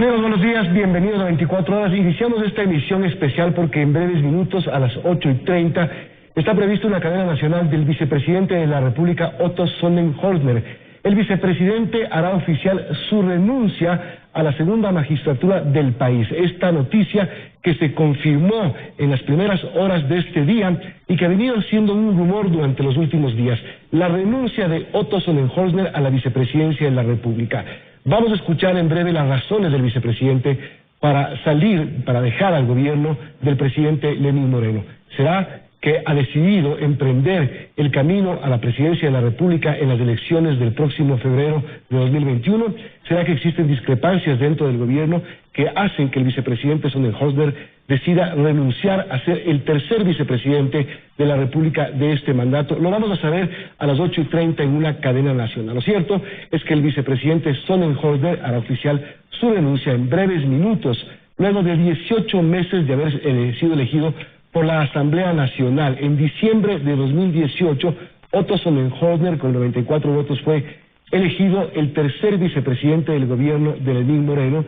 Amigos, buenos días, bienvenidos a 24 horas. Iniciamos esta emisión especial porque en breves minutos, a las 8:30, está prevista una cadena nacional del vicepresidente de la República, Otto Sonnenhorstner. El vicepresidente hará oficial su renuncia a la segunda magistratura del país. Esta noticia que se confirmó en las primeras horas de este día y que ha venido siendo un rumor durante los últimos días. La renuncia de Otto Sonnenhorstner a la vicepresidencia de la República. Vamos a escuchar en breve las razones del vicepresidente para dejar al gobierno del presidente Lenín Moreno. ¿Será que ha decidido emprender el camino a la presidencia de la República en las elecciones del próximo febrero de 2021? ¿Será que existen discrepancias dentro del gobierno que hacen que el vicepresidente Sonnenhorstner decida renunciar a ser el tercer vicepresidente de la República de este mandato? Lo vamos a saber a las 8:30 en una cadena nacional. Lo cierto es que el vicepresidente Sonnenhorstner hará oficial su renuncia en breves minutos, luego de 18 meses de haber sido elegido por la Asamblea Nacional. En diciembre de 2018, Otto Sonnenhorstner, con 94 votos, fue elegido el tercer vicepresidente del gobierno de Lenín Moreno,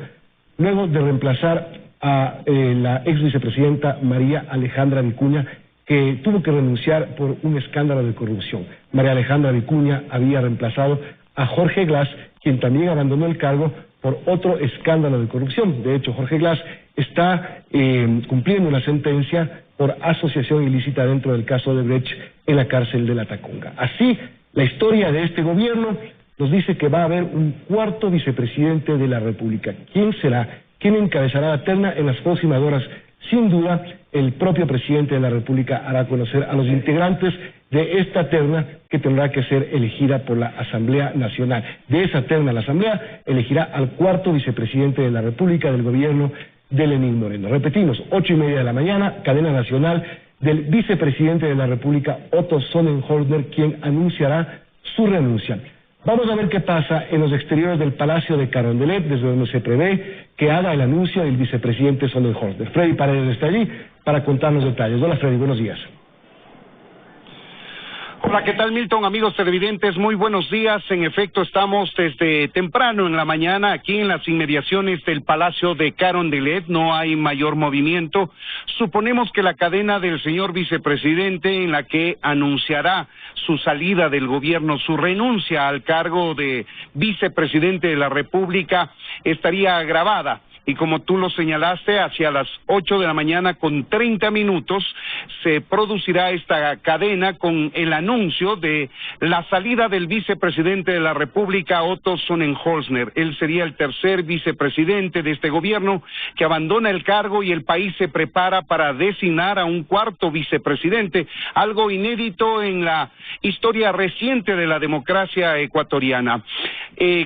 luego de reemplazar a la ex vicepresidenta María Alejandra Vicuña, que tuvo que renunciar por un escándalo de corrupción. María Alejandra Vicuña había reemplazado a Jorge Glas, quien también abandonó el cargo por otro escándalo de corrupción. De hecho, Jorge Glas está cumpliendo una sentencia por asociación ilícita dentro del caso de Brecht en la cárcel de La Tacunga. Así, la historia de este gobierno nos dice que va a haber un cuarto vicepresidente de la República. ¿Quién será? ¿Quién encabezará la terna en las próximas horas? Sin duda, el propio presidente de la República hará conocer a los integrantes de esta terna, que tendrá que ser elegida por la Asamblea Nacional. De esa terna, la Asamblea elegirá al cuarto vicepresidente de la República del gobierno de Lenín Moreno. Repetimos, 8:30 de la mañana, cadena nacional del vicepresidente de la República, Otto Sonnenhorstner, quien anunciará su renuncia. Vamos a ver qué pasa en los exteriores del Palacio de Carondelet, desde donde se prevé que haga el anuncio del vicepresidente Sonnenhorstner. Freddy Paredes está allí para contarnos detalles. Hola Freddy, buenos días. Hola, ¿qué tal, Milton? Amigos televidentes, muy buenos días. En efecto, estamos desde temprano en la mañana aquí en las inmediaciones del Palacio de Carondelet. No hay mayor movimiento. Suponemos que la cadena del señor vicepresidente, en la que anunciará su salida del gobierno, su renuncia al cargo de vicepresidente de la República, estaría grabada. Y como tú lo señalaste, hacia las 8 de la mañana con 30 minutos se producirá esta cadena con el anuncio de la salida del vicepresidente de la República, Otto Sonnenhorstner. Él sería el tercer vicepresidente de este gobierno que abandona el cargo y el país se prepara para designar a un cuarto vicepresidente, algo inédito en la historia reciente de la democracia ecuatoriana.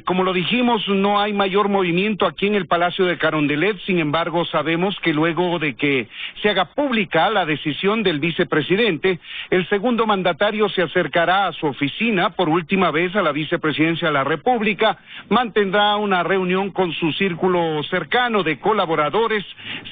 Como lo dijimos, no hay mayor movimiento aquí en el Palacio de Carondelet. Sin embargo, sabemos que luego de que se haga pública la decisión del vicepresidente, el segundo mandatario se acercará a su oficina por última vez a la vicepresidencia de la República, mantendrá una reunión con su círculo cercano de colaboradores,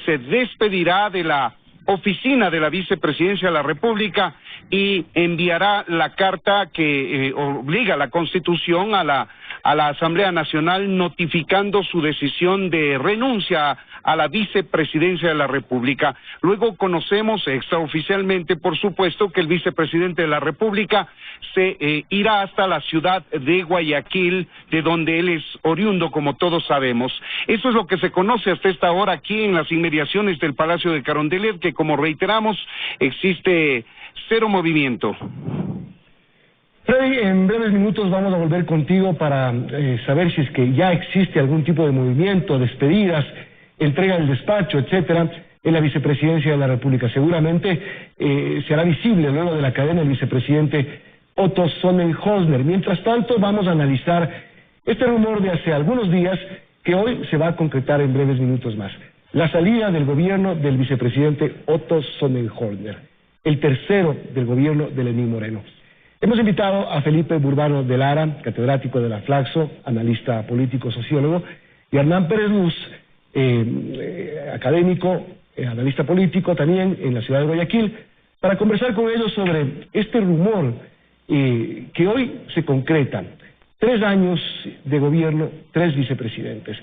se despedirá de la oficina de la vicepresidencia de la República y enviará la carta que obliga a la Constitución a la Asamblea Nacional, notificando su decisión de renuncia a la vicepresidencia de la República. Luego conocemos extraoficialmente, por supuesto, que el vicepresidente de la República se irá hasta la ciudad de Guayaquil, de donde él es oriundo, como todos sabemos. Eso es lo que se conoce hasta esta hora aquí en las inmediaciones del Palacio de Carondelet, que, como reiteramos, existe cero movimiento. Freddy, en breves minutos vamos a volver contigo para saber si es que ya existe algún tipo de movimiento, despedidas, entrega del despacho, etcétera, en la vicepresidencia de la República. Seguramente se hará visible luego de la cadena el vicepresidente Otto Sonnenhorstner. Mientras tanto, vamos a analizar este rumor de hace algunos días que hoy se va a concretar en breves minutos más. La salida del gobierno del vicepresidente Otto Sonnenhorstner, el tercero del gobierno de Lenín Moreno. Hemos invitado a Felipe Burbano de Lara, catedrático de la Flaxo, analista político, sociólogo, y a Hernán Pérez Luz, académico, analista político también en la ciudad de Guayaquil, para conversar con ellos sobre este rumor que hoy se concreta. 3 años de gobierno, 3 vicepresidentes.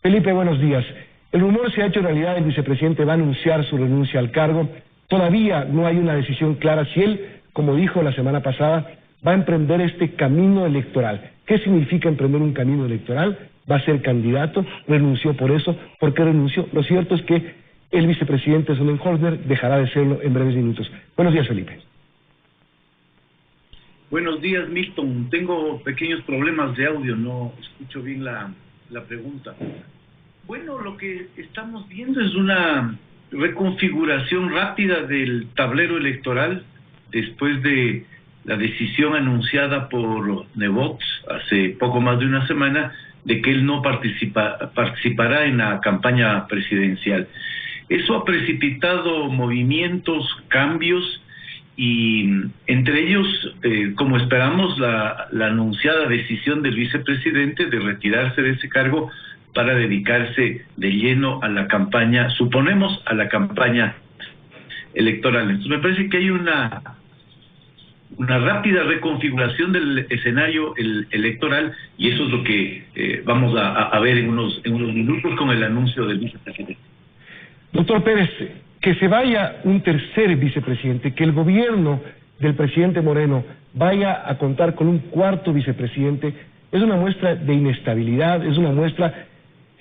Felipe, buenos días. El rumor se ha hecho realidad, el vicepresidente va a anunciar su renuncia al cargo. Todavía no hay una decisión clara si él, como dijo la semana pasada, va a emprender este camino electoral. ¿Qué significa emprender un camino electoral? Va a ser candidato, renunció por eso. ¿Por qué renunció? Lo cierto es que el vicepresidente Sonnenholzner dejará de serlo en breves minutos. Buenos días, Felipe. Buenos días, Milton. Tengo pequeños problemas de audio, no escucho bien la pregunta. Bueno, lo que estamos viendo es una reconfiguración rápida del tablero electoral después de la decisión anunciada por Nebot hace poco más de una semana de que él no participará en la campaña presidencial. Eso ha precipitado movimientos, cambios, y entre ellos, como esperamos, la anunciada decisión del vicepresidente de retirarse de ese cargo para dedicarse de lleno a la campaña, suponemos, a la campaña electoral. Entonces me parece que hay una rápida reconfiguración del escenario electoral, y eso es lo que vamos a ver en unos minutos con el anuncio del vicepresidente. Doctor Pérez, que se vaya un tercer vicepresidente, que el gobierno del presidente Moreno vaya a contar con un cuarto vicepresidente, es una muestra de inestabilidad, es una muestra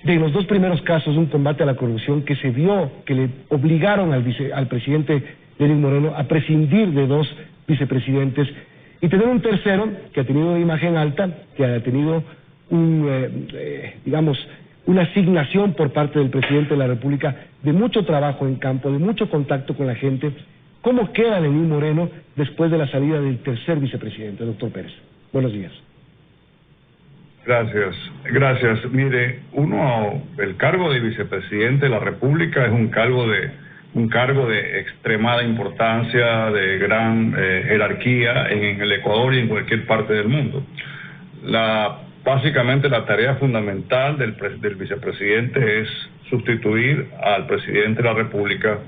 de, en los dos primeros casos, un combate a la corrupción que se vio, que le obligaron al presidente Lenín Moreno a prescindir de dos vicepresidentes y tener un tercero que ha tenido una imagen alta, que ha tenido una asignación por parte del presidente de la República de mucho trabajo en campo, de mucho contacto con la gente. ¿Cómo queda Lenín Moreno después de la salida del tercer vicepresidente, doctor Pérez? Buenos días. Gracias. Mire, el cargo de vicepresidente de la República es un cargo de extremada importancia, de gran jerarquía en el Ecuador y en cualquier parte del mundo. Básicamente la tarea fundamental del vicepresidente es sustituir al presidente de la República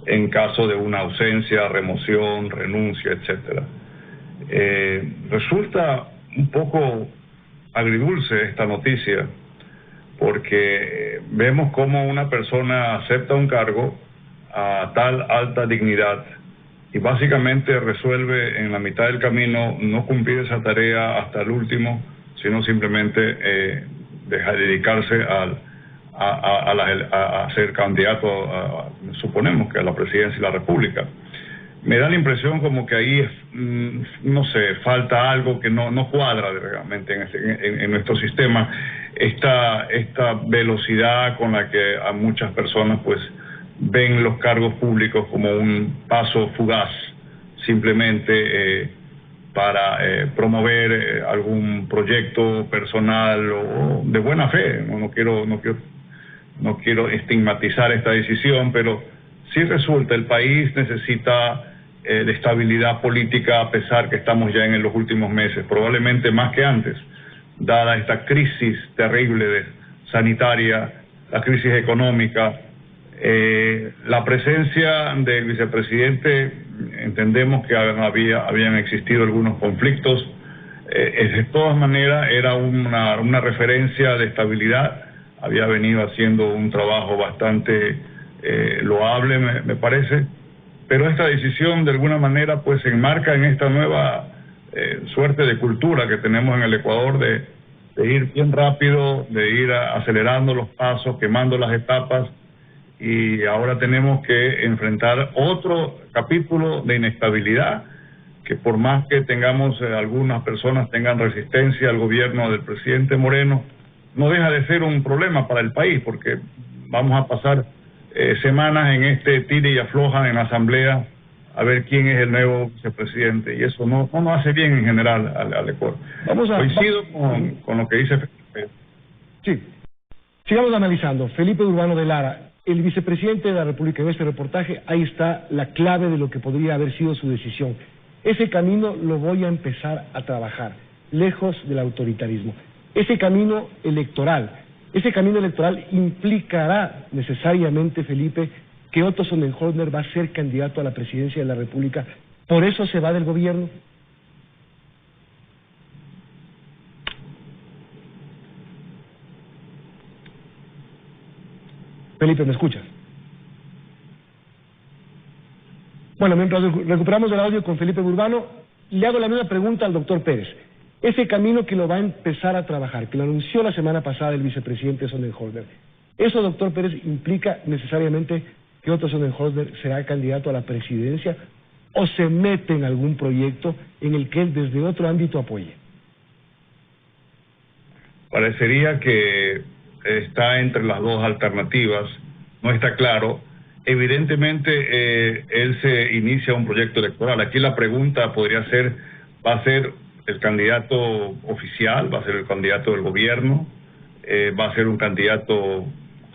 en caso de una ausencia, remoción, renuncia, etcétera. Resulta un poco agridulce esta noticia, porque vemos cómo una persona acepta un cargo a tal alta dignidad y básicamente resuelve en la mitad del camino no cumplir esa tarea hasta el último, sino simplemente dedicarse a ser candidato, suponemos que a la presidencia de la República. Me da la impresión como que ahí, no sé, falta algo que no cuadra realmente en nuestro sistema, esta velocidad con la que a muchas personas pues ven los cargos públicos como un paso fugaz, simplemente para promover algún proyecto personal o de buena fe. No quiero estigmatizar esta decisión, pero sí resulta, el país necesita de estabilidad política, a pesar que estamos ya en los últimos meses, probablemente más que antes, dada esta crisis terrible sanitaria, la crisis económica. La presencia del vicepresidente, entendemos que habían existido algunos conflictos, de todas maneras era una referencia de estabilidad, había venido haciendo un trabajo bastante loable, me parece, pero esta decisión de alguna manera pues se enmarca en esta nueva suerte de cultura que tenemos en el Ecuador de ir bien rápido, de ir acelerando los pasos, quemando las etapas, y ahora tenemos que enfrentar otro capítulo de inestabilidad, que por más que tengamos algunas personas tengan resistencia al gobierno del presidente Moreno, no deja de ser un problema para el país, porque vamos a pasar semanas en este tire y afloja en la Asamblea a ver quién es el nuevo vicepresidente, y eso no nos hace bien en general al Ecuador. Coincido con lo que dice Felipe. Sí, sigamos analizando. Felipe Urbano de Lara, el vicepresidente de la República, en este reportaje, ahí está la clave de lo que podría haber sido su decisión. Ese camino lo voy a empezar a trabajar, lejos del autoritarismo. Ese camino electoral implicará necesariamente, Felipe, que Otto Sonnenholzner va a ser candidato a la presidencia de la República. ¿Por eso se va del gobierno? Felipe, ¿me escuchas? Bueno, mientras recuperamos el audio con Felipe Burbano, le hago la misma pregunta al doctor Pérez. Ese camino que lo va a empezar a trabajar, que lo anunció la semana pasada el vicepresidente Sonnenholder, ¿eso, doctor Pérez, implica necesariamente que Otto Sonnenholder será candidato a la presidencia o se mete en algún proyecto en el que él desde otro ámbito apoye? Parecería que está entre las dos alternativas, no está claro. Evidentemente, él se inicia un proyecto electoral. Aquí la pregunta podría ser, ¿va a ser el candidato oficial? ¿Va a ser el candidato del gobierno? ¿Va a ser un candidato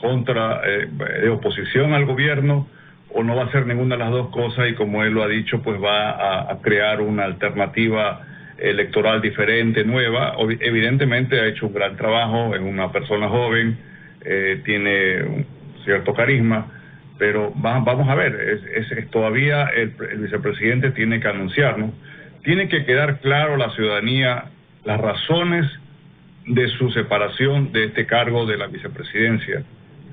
de oposición al gobierno? ¿O no va a ser ninguna de las dos cosas? Y como él lo ha dicho, pues va a crear una alternativa electoral diferente, nueva. Evidentemente ha hecho un gran trabajo, es una persona joven, tiene un cierto carisma, pero vamos a ver, todavía el vicepresidente tiene que anunciarnos, tiene que quedar claro a la ciudadanía las razones de su separación de este cargo de la vicepresidencia.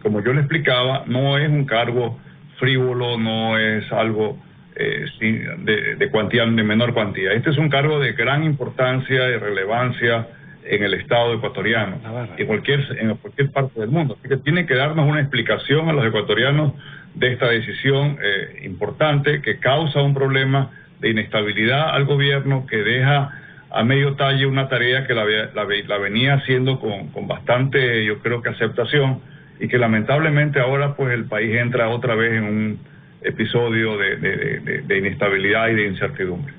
Como yo le explicaba, no es un cargo frívolo, no es algo de menor cuantía. Este es un cargo de gran importancia y relevancia en el Estado ecuatoriano, en cualquier parte del mundo. Así que tiene que darnos una explicación a los ecuatorianos de esta decisión importante que causa un problema de inestabilidad al gobierno, que deja a medio talle una tarea que la venía haciendo con bastante, yo creo que aceptación, y que lamentablemente ahora pues el país entra otra vez en un episodio de inestabilidad y de incertidumbre.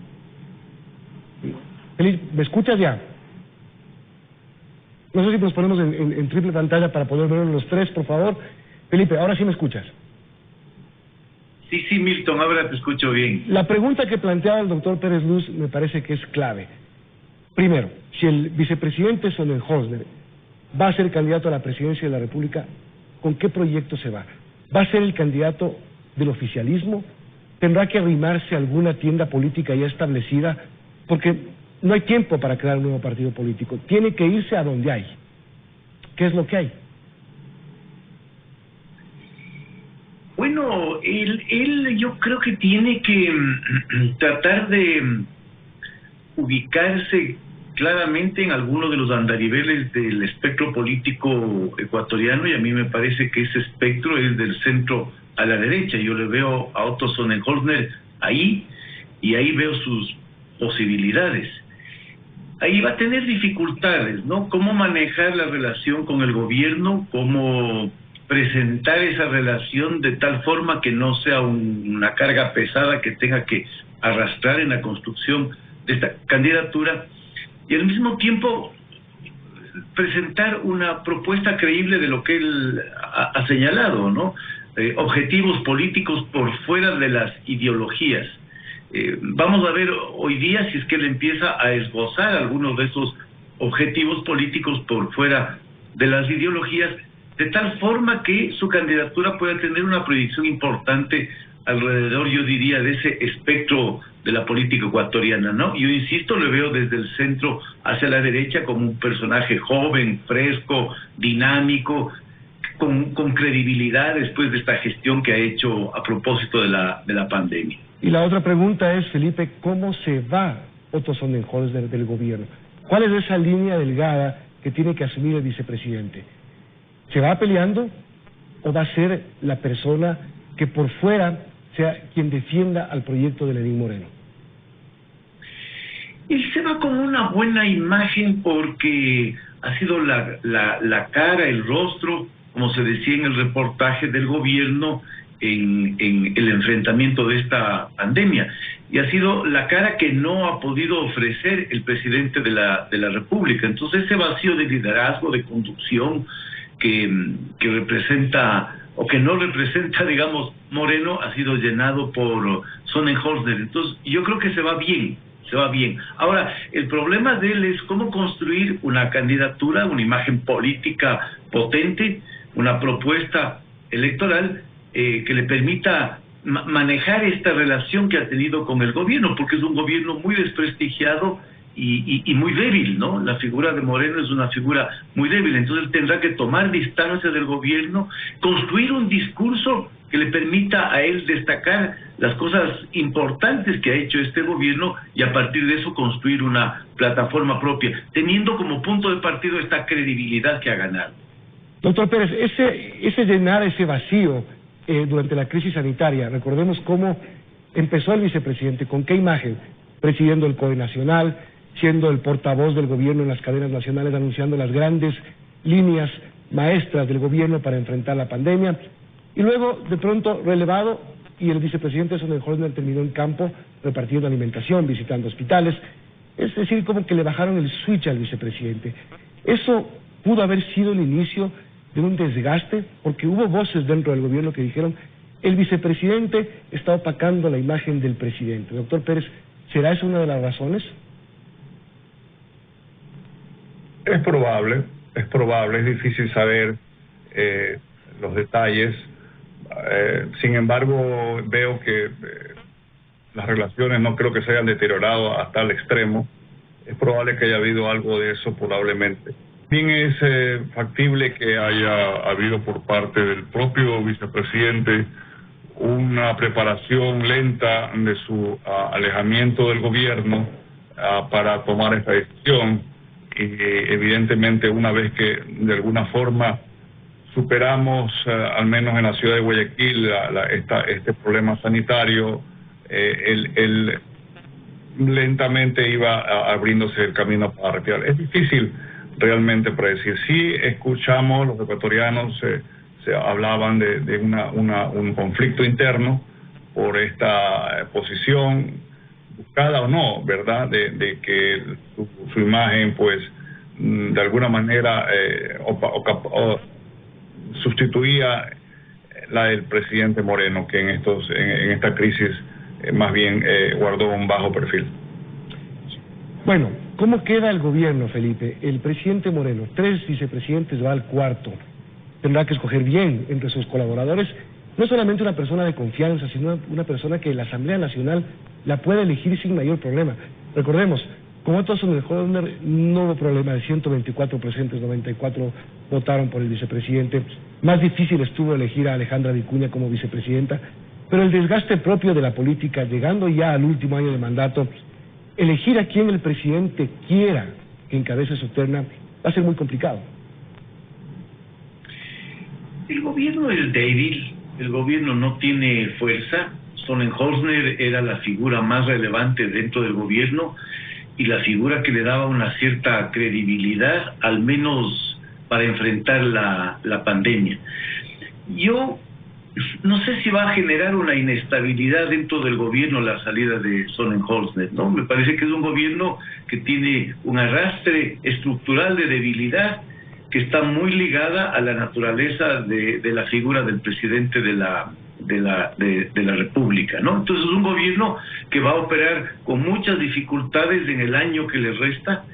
Felipe, ¿me escuchas ya? No sé si nos ponemos en triple pantalla para poder ver los tres, por favor. Felipe, ahora sí me escuchas. Sí, Milton, ahora te escucho bien. La pregunta que planteaba el doctor Pérez Luz me parece que es clave. Primero, si el vicepresidente Sonnenholder va a ser candidato a la presidencia de la República, ¿con qué proyecto se va? ¿Va a ser el candidato del oficialismo? ¿Tendrá que arrimarse a alguna tienda política ya establecida? Porque no hay tiempo para crear un nuevo partido político. Tiene que irse a donde hay. ¿Qué es lo que hay? Bueno, él yo creo que tiene que tratar de ubicarse claramente en alguno de los andariveles del espectro político ecuatoriano, y a mí me parece que ese espectro es del centro a la derecha. Yo le veo a Otto Sonnenholder ahí, y ahí veo sus posibilidades. Ahí va a tener dificultades, ¿no? Cómo manejar la relación con el gobierno, cómo presentar esa relación de tal forma que no sea una carga pesada que tenga que arrastrar en la construcción de esta candidatura, y al mismo tiempo presentar una propuesta creíble de lo que él ha señalado, ¿no? Objetivos políticos por fuera de las ideologías. Vamos a ver hoy día si es que él empieza a esbozar algunos de esos objetivos políticos por fuera de las ideologías, de tal forma que su candidatura pueda tener una proyección importante alrededor, yo diría, de ese espectro de la política ecuatoriana, ¿no? Yo insisto, lo veo desde el centro hacia la derecha como un personaje joven, fresco, dinámico, con credibilidad después de esta gestión que ha hecho a propósito de la pandemia. Y la otra pregunta es, Felipe, ¿cómo se va Otto Sonnenholder del gobierno? ¿Cuál es esa línea delgada que tiene que asumir el vicepresidente? ¿Se va peleando o va a ser la persona que por fuera sea quien defienda al proyecto de Lenín Moreno? Él se va con una buena imagen porque ha sido la cara, el rostro, como se decía en el reportaje del gobierno, en el enfrentamiento de esta pandemia, y ha sido la cara que no ha podido ofrecer el presidente de la República. Entonces ese vacío de liderazgo, de conducción que representa o que no representa, digamos, Moreno, ha sido llenado por Sonnenholder. Entonces yo creo que se va bien. Ahora, el problema de él es cómo construir una candidatura, una imagen política potente, una propuesta electoral que le permita manejar esta relación que ha tenido con el gobierno, porque es un gobierno muy desprestigiado y muy débil, ¿no? La figura de Moreno es una figura muy débil, entonces él tendrá que tomar distancia del gobierno, construir un discurso que le permita a él destacar las cosas importantes que ha hecho este gobierno y a partir de eso construir una plataforma propia, teniendo como punto de partido esta credibilidad que ha ganado. Doctor Pérez, ese llenar ese vacío durante la crisis sanitaria, recordemos cómo empezó el vicepresidente, con qué imagen, presidiendo el COE Nacional, siendo el portavoz del gobierno en las cadenas nacionales, anunciando las grandes líneas maestras del gobierno para enfrentar la pandemia, y luego de pronto relevado, y el vicepresidente Sonnenholzner terminó en campo repartiendo alimentación, visitando hospitales, es decir, como que le bajaron el switch al vicepresidente. Eso pudo haber sido el inicio de un desgaste, porque hubo voces dentro del gobierno que dijeron el vicepresidente está opacando la imagen del presidente. Doctor Pérez, ¿será esa una de las razones? Es probable, es difícil saber los detalles. Sin embargo, veo que las relaciones no creo que se hayan deteriorado hasta el extremo. Es probable que haya habido algo de eso, probablemente. Bien, es factible que haya habido por parte del propio vicepresidente una preparación lenta de su alejamiento del gobierno para tomar esta decisión. Y evidentemente, una vez que de alguna forma superamos, al menos en la ciudad de Guayaquil, este problema sanitario, él lentamente iba abriéndose el camino para retirar. Es difícil realmente predecir. Sí escuchamos, los ecuatorianos se hablaban de un conflicto interno por esta posición, buscada o no, ¿verdad?, de que su imagen, pues, de alguna manera sustituía la del presidente Moreno, que en esta crisis más bien guardó un bajo perfil. Bueno, ¿cómo queda el gobierno, Felipe? El presidente Moreno, 3 vicepresidentes, va al 4. Tendrá que escoger bien entre sus colaboradores, no solamente una persona de confianza, sino una persona que la Asamblea Nacional la puede elegir sin mayor problema. Recordemos, con Otto Sonnenholzner no hubo problema, de 124 presentes, 94 votaron por el vicepresidente. Más difícil estuvo elegir a Alejandra Vicuña como vicepresidenta, pero el desgaste propio de la política, llegando ya al último año de mandato, elegir a quien el presidente quiera que encabece su terna va a ser muy complicado. El gobierno es débil, el gobierno no tiene fuerza. Sonnenholzner era la figura más relevante dentro del gobierno y la figura que le daba una cierta credibilidad, al menos para enfrentar la pandemia. Yo no sé si va a generar una inestabilidad dentro del gobierno la salida de Sonnenholzner, ¿no? Me parece que es un gobierno que tiene un arrastre estructural de debilidad que está muy ligada a la naturaleza de la figura del presidente de la República, ¿no? Entonces es un gobierno que va a operar con muchas dificultades en el año que le resta.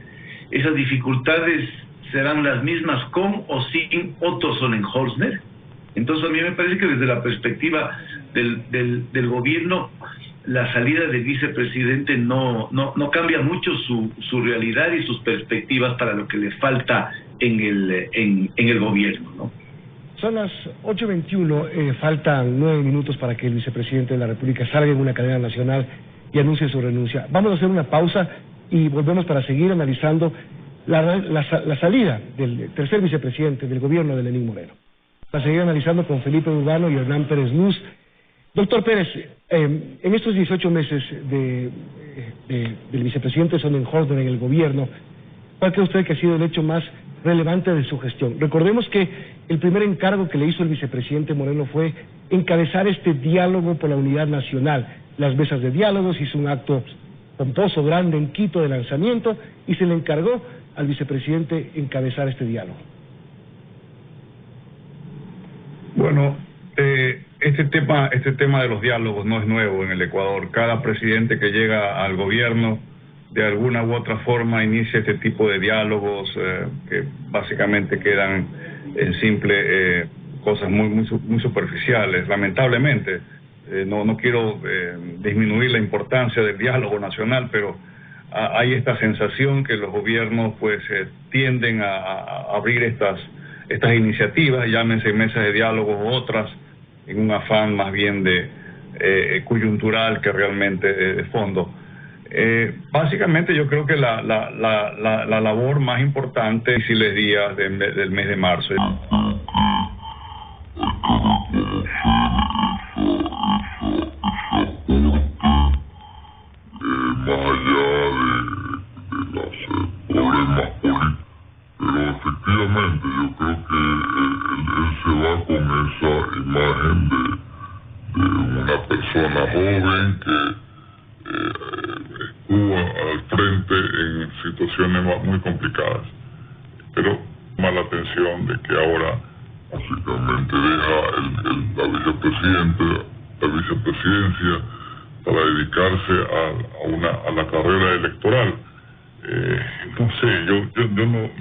Esas dificultades serán las mismas con o sin Otto Sonnenholzner. Entonces a mí me parece que desde la perspectiva del gobierno, la salida del vicepresidente no cambia mucho su realidad y sus perspectivas para lo que le falta en el gobierno, ¿no? Son las 8:21, faltan 9 minutos para que el vicepresidente de la República salga en una cadena nacional y anuncie su renuncia. Vamos a hacer una pausa y volvemos para seguir analizando la salida del tercer vicepresidente del gobierno de Lenín Moreno. Para seguir analizando con Felipe Urbano y Hernán Pérez Luz. Doctor Pérez, en estos 18 meses del vicepresidente Sonnenholzner en el gobierno, ¿cuál cree usted que ha sido el hecho más relevante de su gestión? Recordemos que el primer encargo que le hizo el vicepresidente Moreno fue encabezar este diálogo por la unidad nacional. Las mesas de diálogos, hizo un acto pomposo, grande en Quito de lanzamiento y se le encargó al vicepresidente encabezar este diálogo. Bueno, este tema de los diálogos no es nuevo en el Ecuador. Cada presidente que llega al gobierno de alguna u otra forma inicia este tipo de diálogos que básicamente quedan en simple cosas muy superficiales. Lamentablemente, no quiero disminuir la importancia del diálogo nacional, pero hay esta sensación que los gobiernos pues tienden a abrir estas iniciativas, llámense mesas de diálogo u otras, en un afán más bien de coyuntural que realmente de fondo. Básicamente yo creo que la labor más importante es los días del mes de marzo. Más allá de los problemas políticos, pero efectivamente yo creo que él se va con esa imagen de una persona joven que estuvo al frente en situaciones muy complicadas, pero llama la atención de que ahora básicamente deja la vicepresidencia para dedicarse a la carrera electoral. No sé, yo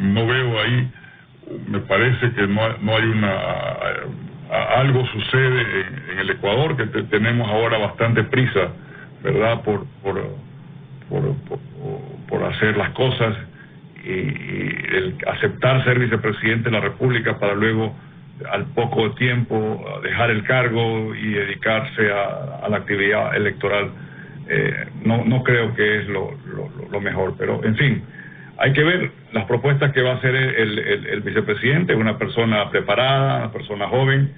no veo ahí, me parece que no hay algo sucede en el Ecuador, que tenemos ahora bastante prisa, ¿verdad?, por hacer las cosas y el aceptar ser vicepresidente de la República para luego, al poco tiempo, dejar el cargo y dedicarse a la actividad electoral. No creo que es lo mejor, pero en fin, hay que ver las propuestas que va a hacer el vicepresidente, una persona preparada, una persona joven,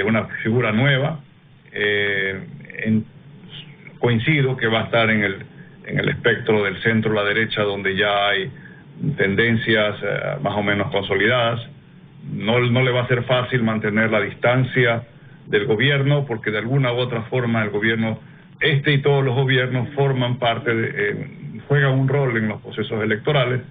una figura nueva. Coincido que va a estar en el espectro del centro a la derecha, donde ya hay tendencias más o menos consolidadas. No le va a ser fácil mantener la distancia del gobierno, porque de alguna u otra forma el gobierno, y todos los gobiernos forman parte juegan un rol en los procesos electorales.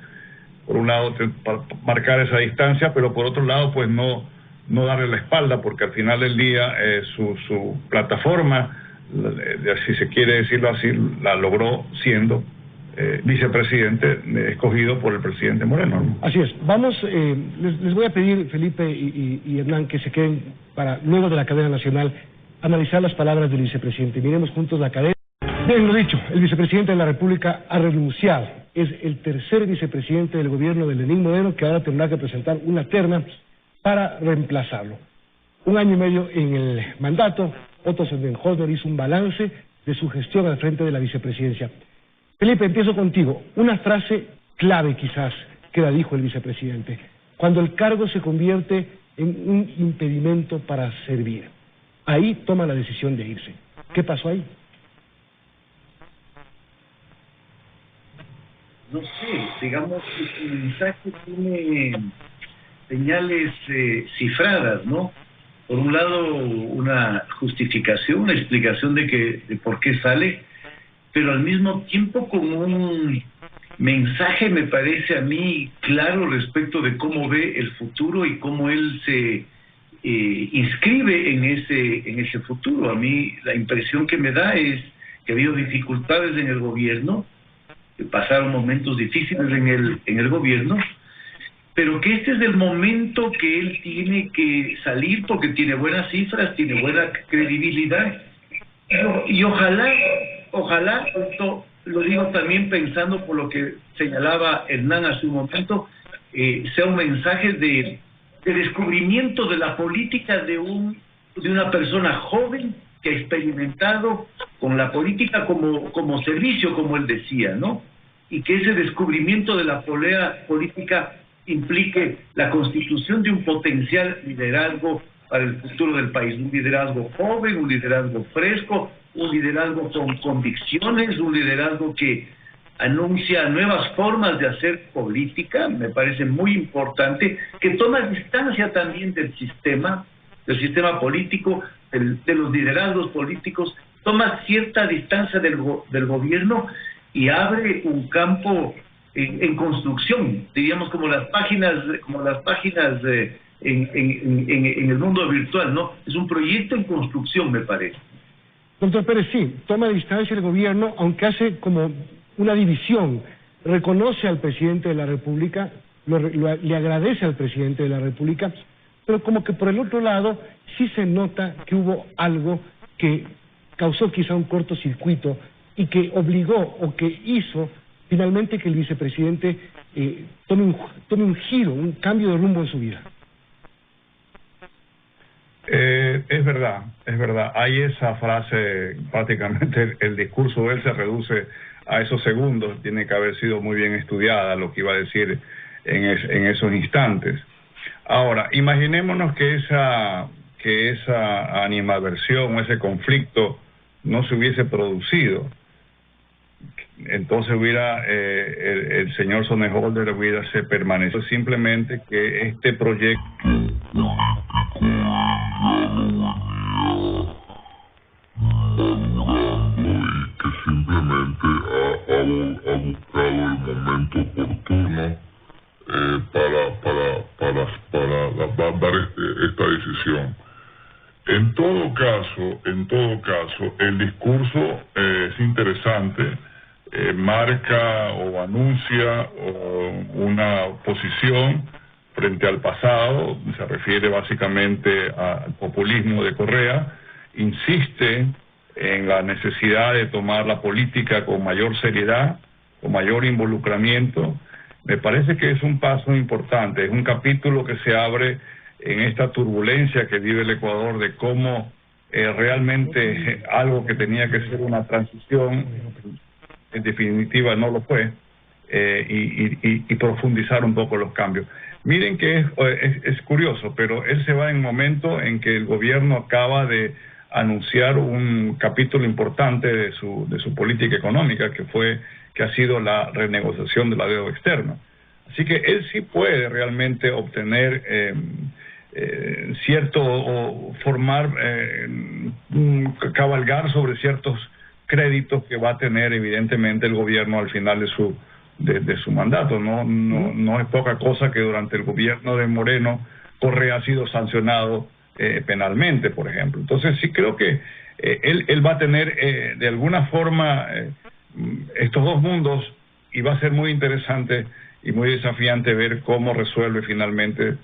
Por un lado, para marcar esa distancia, pero por otro lado, pues no darle la espalda, porque al final del día su plataforma, si se quiere decirlo así, la logró siendo vicepresidente escogido por el presidente Moreno, ¿no? Así es. Vamos, les voy a pedir, Felipe y Hernán, que se queden para, luego de la cadena nacional, analizar las palabras del vicepresidente. Miremos juntos la cadena. Bien, lo dicho, el vicepresidente de la República ha renunciado. Es el tercer vicepresidente del gobierno de Lenín Moreno, que ahora tendrá que presentar una terna para reemplazarlo. 1 año y medio en el mandato, Otto Sondenholzer hizo un balance de su gestión al frente de la vicepresidencia. Felipe, empiezo contigo. Una frase clave quizás que la dijo el vicepresidente: cuando el cargo se convierte en un impedimento para servir. Ahí toma la decisión de irse. ¿Qué pasó ahí? No sé, digamos que su mensaje tiene señales cifradas, ¿no? Por un lado, una justificación, una explicación de por qué sale, pero al mismo tiempo con un mensaje, me parece a mí, claro respecto de cómo ve el futuro y cómo él se inscribe en ese futuro. A mí la impresión que me da es que ha habido dificultades en el gobierno, que pasaron momentos difíciles en el gobierno, pero que este es el momento que él tiene que salir, porque tiene buenas cifras, tiene buena credibilidad, y ojalá, esto lo digo también pensando por lo que señalaba Hernán hace un momento, sea un mensaje de descubrimiento de la política de una persona joven que ha experimentado con la política como servicio, como él decía, ¿no? Y que ese descubrimiento de la política implique la constitución de un potencial liderazgo para el futuro del país, un liderazgo joven, un liderazgo fresco, un liderazgo con convicciones, un liderazgo que anuncia nuevas formas de hacer política. Me parece muy importante, que toma distancia también del sistema político, de los liderazgos políticos, toma cierta distancia del gobierno y abre un campo en construcción, diríamos como las páginas en el mundo virtual, ¿no? Es un proyecto en construcción, me parece. Doctor Pérez, sí, toma distancia el gobierno, aunque hace como una división, reconoce al presidente de la República, le agradece al presidente de la República, pero como que por el otro lado sí se nota que hubo algo que causó quizá un cortocircuito y que obligó o que hizo finalmente que el vicepresidente tome un giro, un cambio de rumbo en su vida? Es verdad. Hay esa frase, prácticamente el discurso de él se reduce a esos segundos. Tiene que haber sido muy bien estudiada lo que iba a decir en esos instantes. Ahora, imaginémonos que esa animadversión o ese conflicto no se hubiese producido. Entonces el señor Sonnenholder hubiese permanecido. Simplemente que este proyecto y que simplemente ha buscado el momento oportuno para dar esta decisión. En todo caso, el discurso es interesante, marca o anuncia una posición frente al pasado, se refiere básicamente al populismo de Correa, insiste en la necesidad de tomar la política con mayor seriedad, con mayor involucramiento. Me parece que es un paso importante, es un capítulo que se abre en esta turbulencia que vive el Ecuador de cómo realmente algo que tenía que ser una transición, en definitiva no lo fue, y profundizar un poco los cambios. Miren que es curioso, pero él se va en un momento en que el gobierno acaba de anunciar un capítulo importante de su política económica, que ha sido la renegociación de la deuda externa. Así que él sí puede realmente obtener cabalgar sobre ciertos créditos que va a tener evidentemente el gobierno al final de su mandato. No es poca cosa que durante el gobierno de Moreno Correa ha sido sancionado penalmente, por ejemplo. Entonces sí creo que él va a tener de alguna forma estos dos mundos, y va a ser muy interesante y muy desafiante ver cómo resuelve finalmente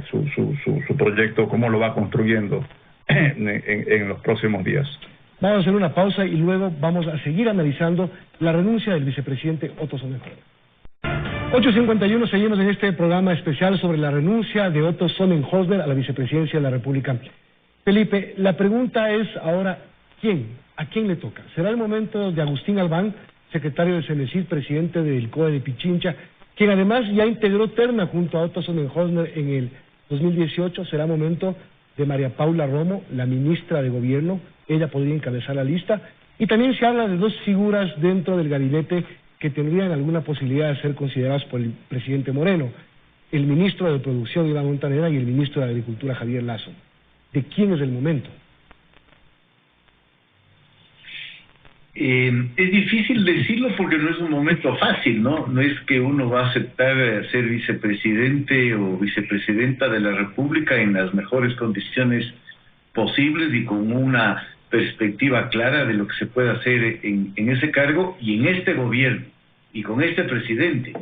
su proyecto, cómo lo va construyendo en los próximos días. Vamos a hacer una pausa y luego vamos a seguir analizando la renuncia del vicepresidente Otto Sonnenholder. 8:51, seguimos en este programa especial sobre la renuncia de Otto Sonnenholder a la vicepresidencia de la República. Felipe, la pregunta es ahora, ¿a quién le toca? ¿Será el momento de Agustín Albán, secretario de Cenecit, presidente del COE de Pichincha, quien además ya integró terna junto a Otto Sonnenholder en el 2018? ¿Será momento de María Paula Romo, la ministra de Gobierno? Ella podría encabezar la lista. Y también se habla de dos figuras dentro del gabinete que tendrían alguna posibilidad de ser consideradas por el presidente Moreno: el ministro de Producción, Iván Montaner, y el ministro de Agricultura, Javier Lazo. ¿De quién es el momento? Es difícil decirlo porque no es un momento fácil, ¿no? No es que uno va a aceptar ser vicepresidente o vicepresidenta de la República en las mejores condiciones posibles y con una perspectiva clara de lo que se puede hacer en ese cargo y en este gobierno y con este presidente.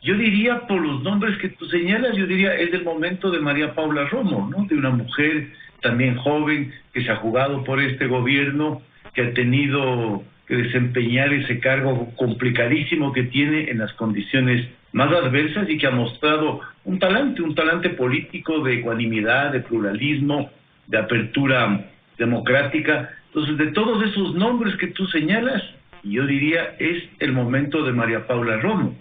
Yo diría, por los nombres que tú señalas, yo diría es el momento de María Paula Romo, ¿no? De una mujer también joven que se ha jugado por este gobierno, que ha tenido que desempeñar ese cargo complicadísimo que tiene en las condiciones más adversas y que ha mostrado un talante político de ecuanimidad, de pluralismo, de apertura democrática. Entonces, de todos esos nombres que tú señalas, yo diría es el momento de María Paula Romo,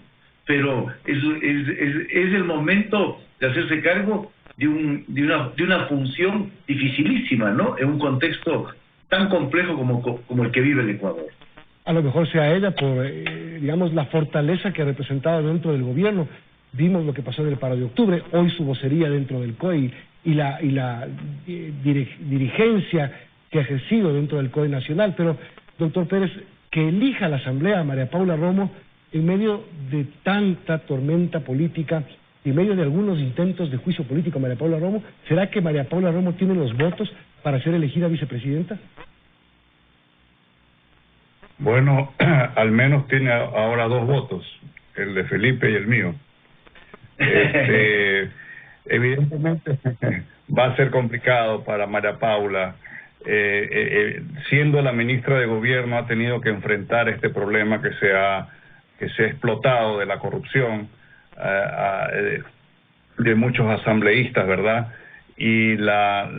pero es el momento de hacerse cargo de una función dificilísima, ¿no? En un contexto tan complejo como el que vive el Ecuador. A lo mejor sea ella por, digamos, la fortaleza que ha representado dentro del gobierno. Vimos lo que pasó en el paro de octubre, hoy su vocería dentro del COE y la dirigencia que ha ejercido dentro del COE nacional. Pero, doctor Pérez, que elija la Asamblea a María Paula Romo en medio de tanta tormenta política, en medio de algunos intentos de juicio político a María Paula Romo, ¿será que María Paula Romo tiene los votos para ser elegida vicepresidenta? Bueno, al menos tiene ahora dos votos, el de Felipe y el mío. Evidentemente va a ser complicado para María Paula. Siendo la ministra de Gobierno, ha tenido que enfrentar este problema que se ha que se ha explotado de la corrupción de muchos asambleístas, ¿verdad? Y la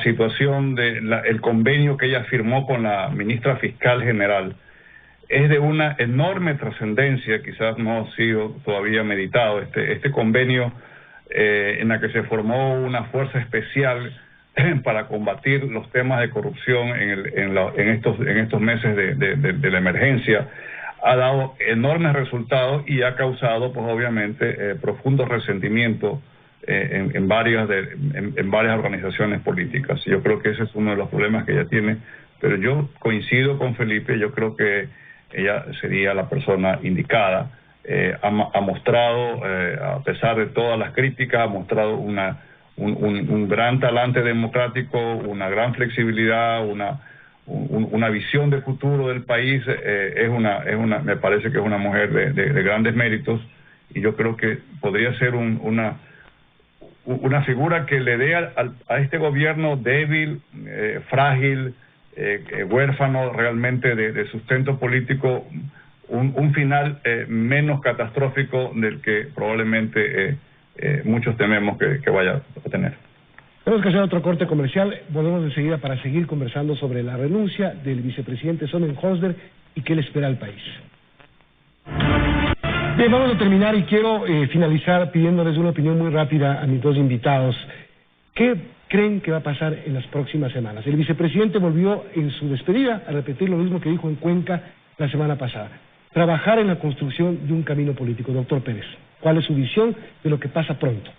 situación el convenio que ella firmó con la ministra fiscal general es de una enorme trascendencia, quizás no ha sido todavía meditado, este convenio en la que se formó una fuerza especial para combatir los temas de corrupción en estos meses de la emergencia, ha dado enormes resultados y ha causado, pues obviamente, profundo resentimiento en varias organizaciones políticas. Yo creo que ese es uno de los problemas que ella tiene, pero yo coincido con Felipe, yo creo que ella sería la persona indicada. Ha mostrado, a pesar de todas las críticas, ha mostrado un gran talante democrático, una gran flexibilidad, una visión de futuro del país. Me parece que es una mujer de grandes méritos, y yo creo que podría ser una figura que le dé a este gobierno débil, frágil, huérfano realmente de sustento político, un final menos catastrófico del que probablemente muchos tememos que vaya a tener. Tenemos que hacer otro corte comercial. Volvemos enseguida para seguir conversando sobre la renuncia del vicepresidente Sonnenholzer y qué le espera al país. Bien, vamos a terminar y quiero finalizar pidiéndoles una opinión muy rápida a mis dos invitados. ¿Qué creen que va a pasar en las próximas semanas? El vicepresidente volvió en su despedida a repetir lo mismo que dijo en Cuenca la semana pasada: trabajar en la construcción de un camino político. Doctor Pérez, ¿cuál es su visión de lo que pasa pronto?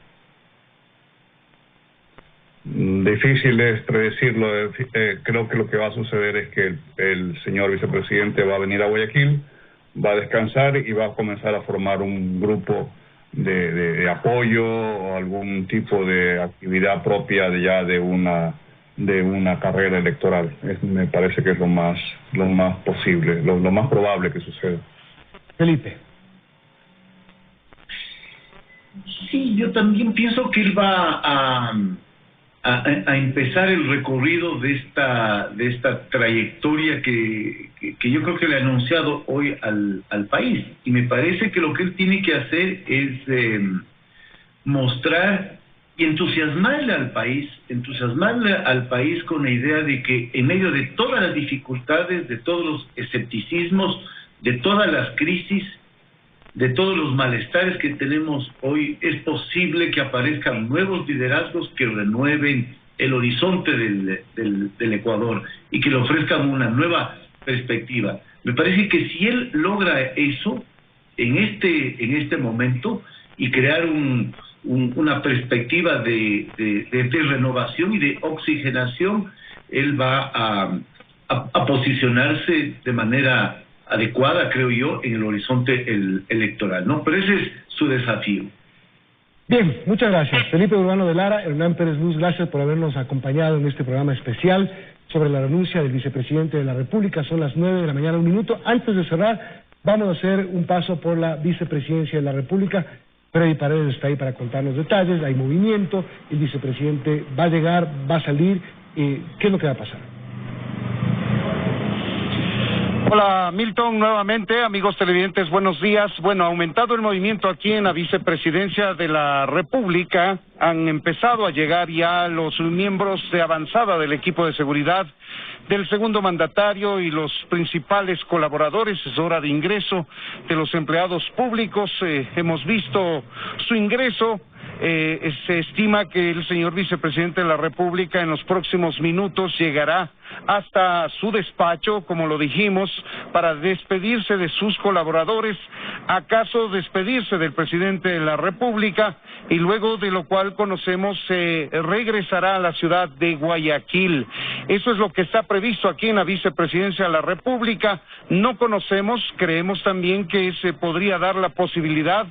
Difícil es predecirlo. Creo que lo que va a suceder es que el señor vicepresidente va a venir a Guayaquil, va a descansar y va a comenzar a formar un grupo de apoyo o algún tipo de actividad propia de una carrera electoral. Me parece que es lo más posible, lo más probable que suceda. Felipe. Sí, yo también pienso que él va a empezar el recorrido de esta trayectoria que yo creo que le ha anunciado hoy al país, y me parece que lo que él tiene que hacer es mostrar y entusiasmarle al país con la idea de que en medio de todas las dificultades, de todos los escepticismos, de todas las crisis, de todos los malestares que tenemos hoy, es posible que aparezcan nuevos liderazgos que renueven el horizonte del Ecuador y que le ofrezcan una nueva perspectiva. Me parece que si él logra eso en este momento y crear una perspectiva de renovación y de oxigenación, él va a posicionarse de manera adecuada, creo yo, en el horizonte electoral, ¿no? Pero ese es su desafío. Bien, muchas gracias. Felipe Urbano de Lara, Hernán Pérez Luz, gracias por habernos acompañado en este programa especial sobre la renuncia del vicepresidente de la República. Son las 9 de la mañana, un minuto. Antes de cerrar, vamos a hacer un paso por la vicepresidencia de la República. Freddy Paredes está ahí para contarnos detalles. Hay movimiento, el vicepresidente va a llegar, va a salir. ¿Qué es lo que va a pasar? Hola Milton, nuevamente, amigos televidentes, buenos días. Bueno, ha aumentado el movimiento aquí en la vicepresidencia de la República. Han empezado a llegar ya los miembros de avanzada del equipo de seguridad del segundo mandatario y los principales colaboradores. Es hora de ingreso de los empleados públicos. Hemos visto su ingreso. Se estima que el señor vicepresidente de la República en los próximos minutos llegará hasta su despacho, como lo dijimos, para despedirse de sus colaboradores, acaso despedirse del presidente de la República, y luego de lo cual conocemos regresará a la ciudad de Guayaquil. Eso es lo que está previsto aquí en la vicepresidencia de la República. No conocemos, creemos también que se podría dar la posibilidad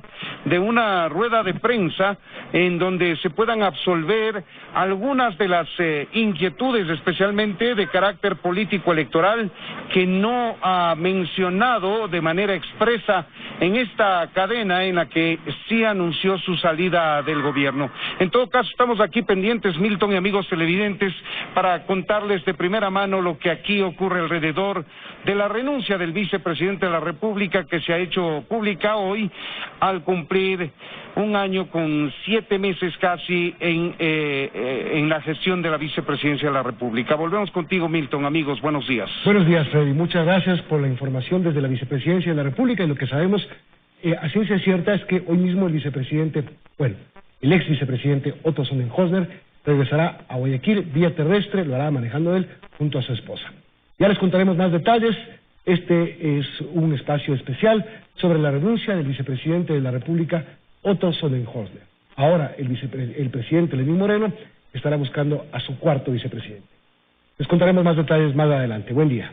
de una rueda de prensa en donde se puedan absolver algunas de las inquietudes, especialmente de carácter político electoral, que no ha mencionado de manera expresa en esta cadena en la que sí anunció su salida del gobierno. En todo caso, estamos aquí pendientes, Milton y amigos televidentes, para contarles de primera mano temprano lo que aquí ocurre alrededor de la renuncia del vicepresidente de la República, que se ha hecho pública hoy al cumplir un año con 7 meses casi en la gestión de la vicepresidencia de la República. Volvemos contigo, Milton. Amigos, buenos días. Buenos días, Freddy. Muchas gracias por la información desde la vicepresidencia de la República, y lo que sabemos a ciencia cierta es que hoy mismo el vicepresidente, el ex vicepresidente Otto Sonnenhorstner regresará a Guayaquil vía terrestre, lo hará manejando él junto a su esposa. Ya les contaremos más detalles. Este es un espacio especial sobre la renuncia del vicepresidente de la República, Otto Sonnenhorstner. Ahora el presidente Lenín Moreno estará buscando a su cuarto vicepresidente. Les contaremos más detalles más adelante. Buen día.